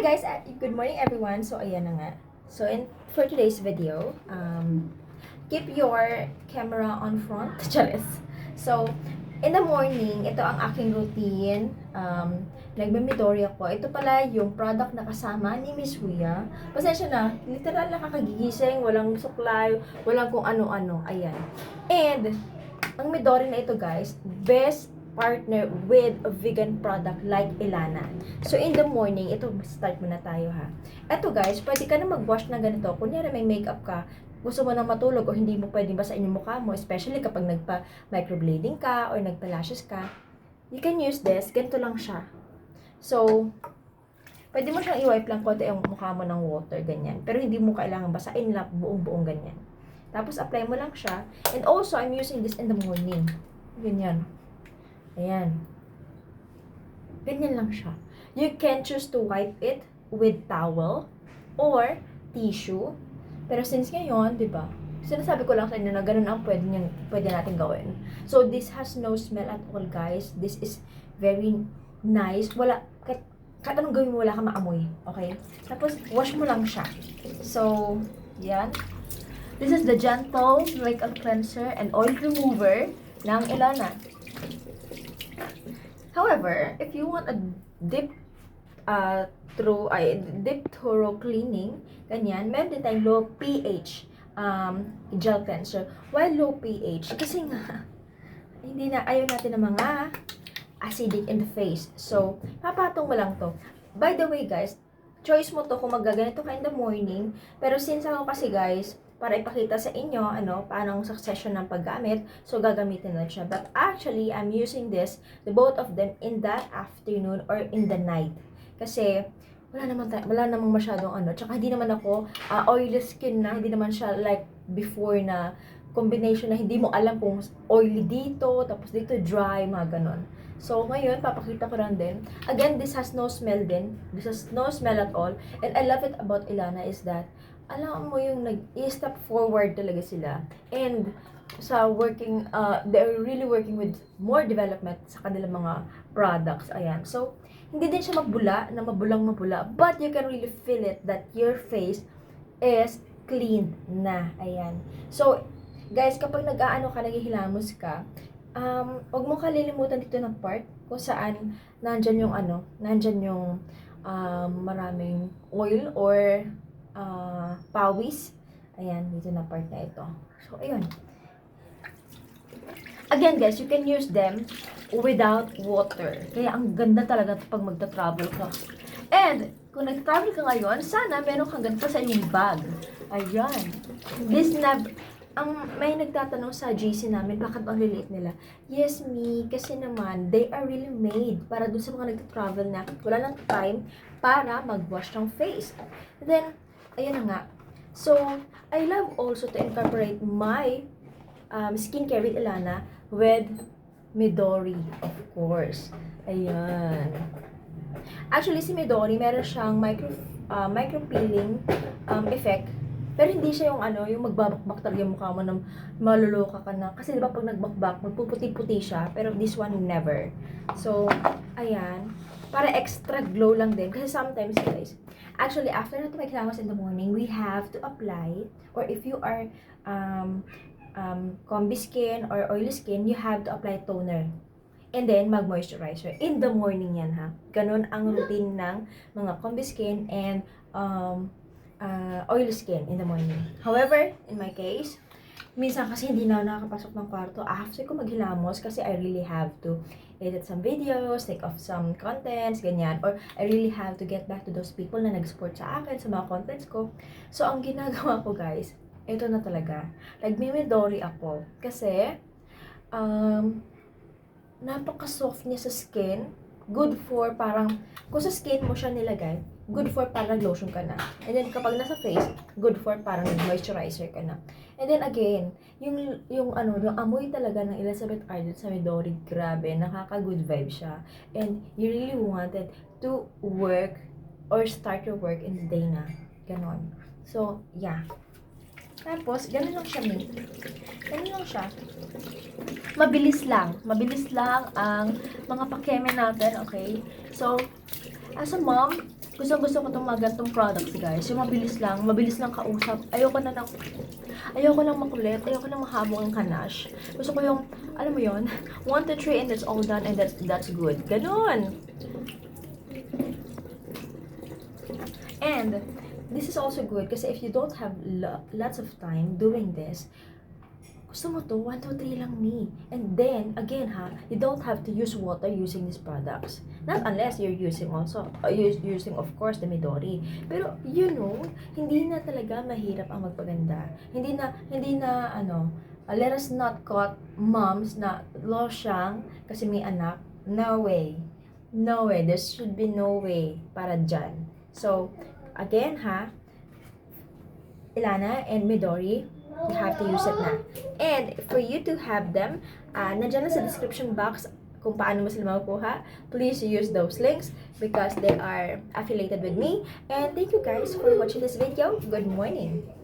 Hi guys, good morning everyone. So ayan na nga. So for today's video, keep your camera on front. Charis. So in the morning, ito ang aking routine. Nagme-Midori ako. Ito pala yung product na kasama ni Miss Huya. Pasensya na, literal na kakagigising, walang suklay, walang kung ano-ano. Ayan. And ang Midori na ito guys, best partner with a vegan product like Ilana. So, in the morning, ito, start muna tayo ha. Ito guys, pwede ka na mag-wash na ganito. Kunyari may makeup ka, gusto mo na matulog o hindi mo pwedeng basahin yung mukha mo, especially kapag nagpa-microblading ka or nagpa-lashes ka, you can use this. Ganito lang siya. So, pwede mo siyang i-wipe lang konti yung mukha mo ng water, ganyan. Pero hindi mo kailangan basahin lang buong-buong ganyan. Tapos, apply mo lang siya. And also, I'm using this in the morning. Ganyan. Ayan. Ganyan lang siya. You can choose to wipe it with towel or tissue. Pero since ngayon, di ba, sinasabi ko lang sa inyo na ganun ang pwede natin gawin. So, this has no smell at all, guys. This is very nice. Wala, kahit anong gawin mo, wala ka maamoy. Okay? Tapos, wash mo lang siya. So, yan. This is the Gentle Wrinkle Cleanser and Oil Remover ng Ilana. However, if you want a deep thorough cleaning, ganyan, meron din tayong low pH gel cleanser. Why low pH? Kasi nga, ayaw natin ng mga acidic in the face. So, papatong mo lang to. By the way guys, choice mo to kung magaganito ka in the morning. Pero since ako kasi guys, para ipakita sa inyo, paano ang succession ng paggamit. So, gagamitin na siya. But actually, I'm using this, the both of them, in the afternoon or in the night. Kasi, wala namang masyadong Tsaka, hindi naman ako oily skin na. Hindi naman siya like before na combination na hindi mo alam kung oily dito, tapos dito dry, mga ganon. So, ngayon, papakita ko lang din. Again, this has no smell din. This has no smell at all. And I love it about Ilana is that, alam mo yung nag-step forward talaga sila. And sa they're really working with more development sa kanilang mga products. Ayan. So, hindi din siya mabula, na mabulang-mabula. But you can really feel it that your face is clean na. Ayan. So, guys, kapag naghihilamos ka, huwag mo kalilimutan dito ng part kung saan nandyan yung maraming oil or pawis. Ayan, dito na part na ito. So, ayun. Again, guys, you can use them without water. Kaya, ang ganda talaga pag magta-travel ka. And, kung nag-travel ka ngayon, sana meron kang ganito sa iyong bag. Ayan. May nagtatanong sa GC namin, bakit ang liliit nila? Yes, me, kasi naman, they are really made para dun sa mga nagta-travel na wala lang time para mag-wash ng face. And then, ayan na nga. So, I love also to incorporate my skincare with Ilana with Midori, of course. Ayan. Actually, si Midori, meron siyang micro-peeling effect. Pero hindi siya yung magbabakbak talaga yung mukha mo na maluloka ka na. Kasi diba pag nagbakbak, magpuputi-puti siya. Pero this one, never. So, ayan. Para extra glow lang din. Kasi sometimes, guys, actually, after natin maghilamos in the morning, we have to apply, or if you are combi skin or oily skin, you have to apply toner. And then, mag-moisturizer. In the morning yan, ha? Ganun ang routine ng mga combi skin and oily skin in the morning. However, in my case, minsan kasi hindi na nakakapasok ng kwarto after ko maghilamos kasi I really have to edit some videos, take off some contents, ganyan. Or I really have to get back to those people na nag-support sa akin, sa mga contents ko. So, ang ginagawa ko, guys, ito na talaga. Nagme-Midori ako. Kasi, napaka-soft niya sa skin. Good for parang, kung sa skin mo siya nilagay, good for parang lotion ka na. And then kapag nasa face, good for parang moisturizer ka na. And then again, yung amoy talaga ng Elizabeth Arden sa Midori, grabe, nakaka-good vibe siya. And you really wanted to work or start your work in the day na. Ganon. So, yeah. Tapos, ganun lang siya, mate. Ganun lang siya. Mabilis lang. Mabilis lang ang mga pakeme natin, okay? So, as a mom, Gusto ko itong mga ganitong products, guys. Yung mabilis lang kausap. Ayoko lang makulit, ayoko lang mahabong ang kanash. Gusto ko yung, alam mo yon 1, 2, 3 and that's all done and that's good. Ganon! And, this is also good kasi if you don't have lots of time doing this, gusto mo to, 1, 2, 3 lang ni. And then, again you don't have to use water using these products. Not unless you're using also, using of course the Midori. Pero, hindi na talaga mahirap ang magpaganda. Hindi na, let us not caught moms na losyang kasi may anak. No way. No way. There should be no way para dyan. So, again Ilana and Midori, you have to use it na. And for you to have them, nandiyan na sa description box kung paano mo sila makukuha. Please use those links because they are affiliated with me. And thank you guys for watching this video. Good morning!